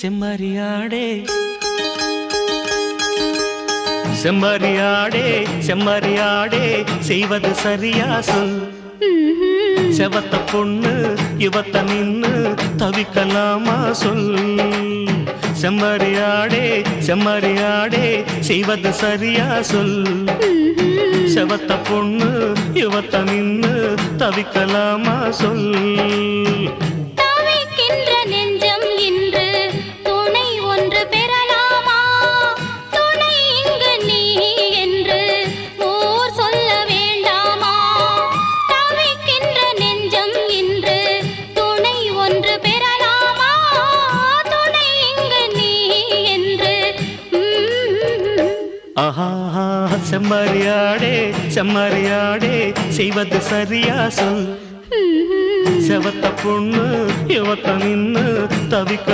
செம்மறியாடே செம்மறியாடே செம்மறியாடே செய்வது சரியா சொல். செவத்த பொண்ணு இவத்த நின்னு தவிக்கலாமா சொல். செம்மறியாடே செம்மறியாடே செய்வது சரியா சொல். செவத்த பொண்ணு இவத்த நின்னு தவிக்கலாமா சொல். ஆஹா செம்மறியாடே செம்மறியாடே செய்வது சரியா சொல். செவத்த பொண்ணு இவத்த நின்னு தவிக்க